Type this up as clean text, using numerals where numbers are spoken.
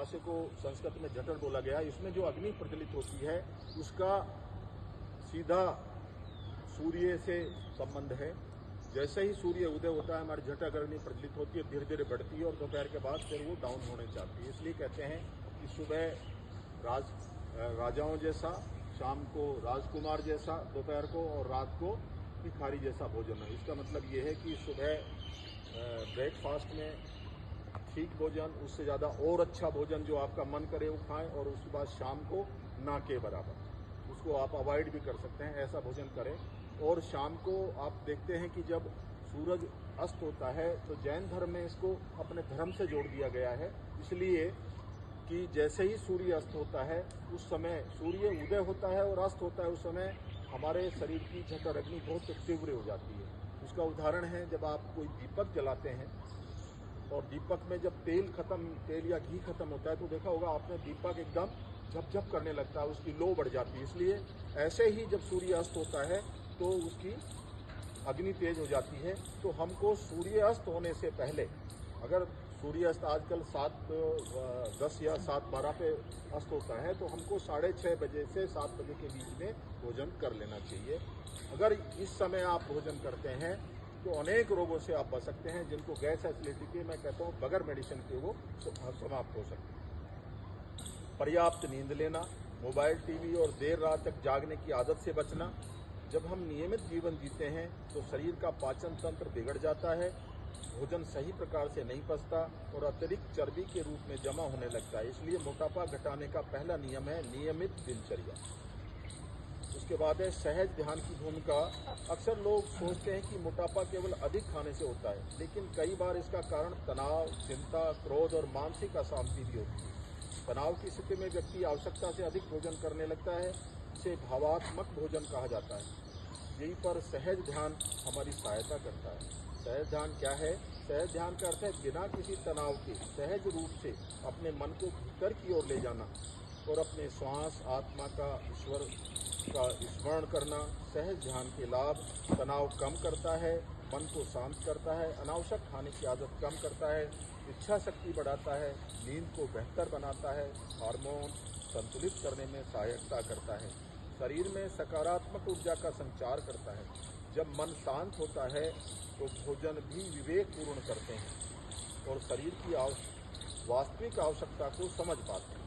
भाषा को संस्कृत में जठर बोला गया। इसमें जो अग्नि प्रज्वलित होती है उसका सीधा सूर्य से संबंध है। जैसे ही सूर्य उदय होता है हमारी जठर अग्नि प्रज्वलित होती है, धीरे धीरे बढ़ती है और दोपहर के बाद फिर वो डाउन होने चाहती है। इसलिए कहते हैं कि सुबह राजाओं जैसा, शाम को राजकुमार जैसा, दोपहर को और रात को भिखारी जैसा भोजन है। इसका मतलब ये है कि सुबह ब्रेकफास्ट में ठीक भोजन, उससे ज़्यादा और अच्छा भोजन जो आपका मन करे वो खाएं, और उसके बाद शाम को ना के बराबर, उसको आप अवॉइड भी कर सकते हैं, ऐसा भोजन करें। और शाम को आप देखते हैं कि जब सूरज अस्त होता है तो जैन धर्म में इसको अपने धर्म से जोड़ दिया गया है, इसलिए कि जैसे ही सूर्य अस्त होता है उस समय, सूर्य उदय होता है और अस्त होता है उस समय हमारे शरीर की जठर अग्नि बहुत तीव्र हो जाती है। उसका उदाहरण है जब आप कोई दीपक जलाते हैं और दीपक में जब तेल या घी खत्म होता है तो देखा होगा आपने, दीपक एकदम झपझप करने लगता है, उसकी लो बढ़ जाती है। इसलिए ऐसे ही जब सूर्य अस्त होता है तो उसकी अग्नि तेज हो जाती है। तो हमको सूर्य अस्त होने से पहले, अगर सूर्यास्त आजकल 7:10 या 7:12 पे अस्त होता है तो हमको 6:30 बजे से 7 बजे के बीच में भोजन कर लेना चाहिए। अगर इस समय आप भोजन करते हैं तो अनेक रोगों से आप बच सकते हैं, जिनको गैस एसिडिटी के मैं कहता हूँ बगैर मेडिसिन के वो समाप्त हो सकते हैं। पर्याप्त नींद लेना, मोबाइल, टीवी और देर रात तक जागने की आदत से बचना। जब हम नियमित जीवन जीते हैं तो शरीर का पाचन तंत्र बिगड़ जाता है, भोजन सही प्रकार से नहीं पचता और अतिरिक्त चर्बी के रूप में जमा होने लगता है। इसलिए मोटापा घटाने का पहला नियम है नियमित दिनचर्या। उसके बाद है सहज ध्यान की भूमिका। अक्सर लोग सोचते हैं कि मोटापा केवल अधिक खाने से होता है, लेकिन कई बार इसका कारण तनाव, चिंता, क्रोध और मानसिक अशांति भी होती है। तनाव की स्थिति में व्यक्ति आवश्यकता से अधिक भोजन करने लगता है, इसे भावात्मक भोजन कहा जाता है। यही पर सहज ध्यान हमारी सहायता करता है। सहज ध्यान क्या है? सहज ध्यान का अर्थ है बिना किसी तनाव के सहज रूप से अपने मन को भीतर की ओर ले जाना और अपने श्वास, आत्मा का, ईश्वर का स्मरण करना। सहज ध्यान के लाभ: तनाव कम करता है, मन को शांत करता है, अनावश्यक खाने की आदत कम करता है, इच्छा शक्ति बढ़ाता है, नींद को बेहतर बनाता है, हार्मोन संतुलित करने में सहायता करता है, शरीर में सकारात्मक ऊर्जा का संचार करता है। जब मन शांत होता है तो भोजन भी विवेकपूर्ण करते हैं और शरीर की वास्तविक आवश्यकता को समझ पाते हैं।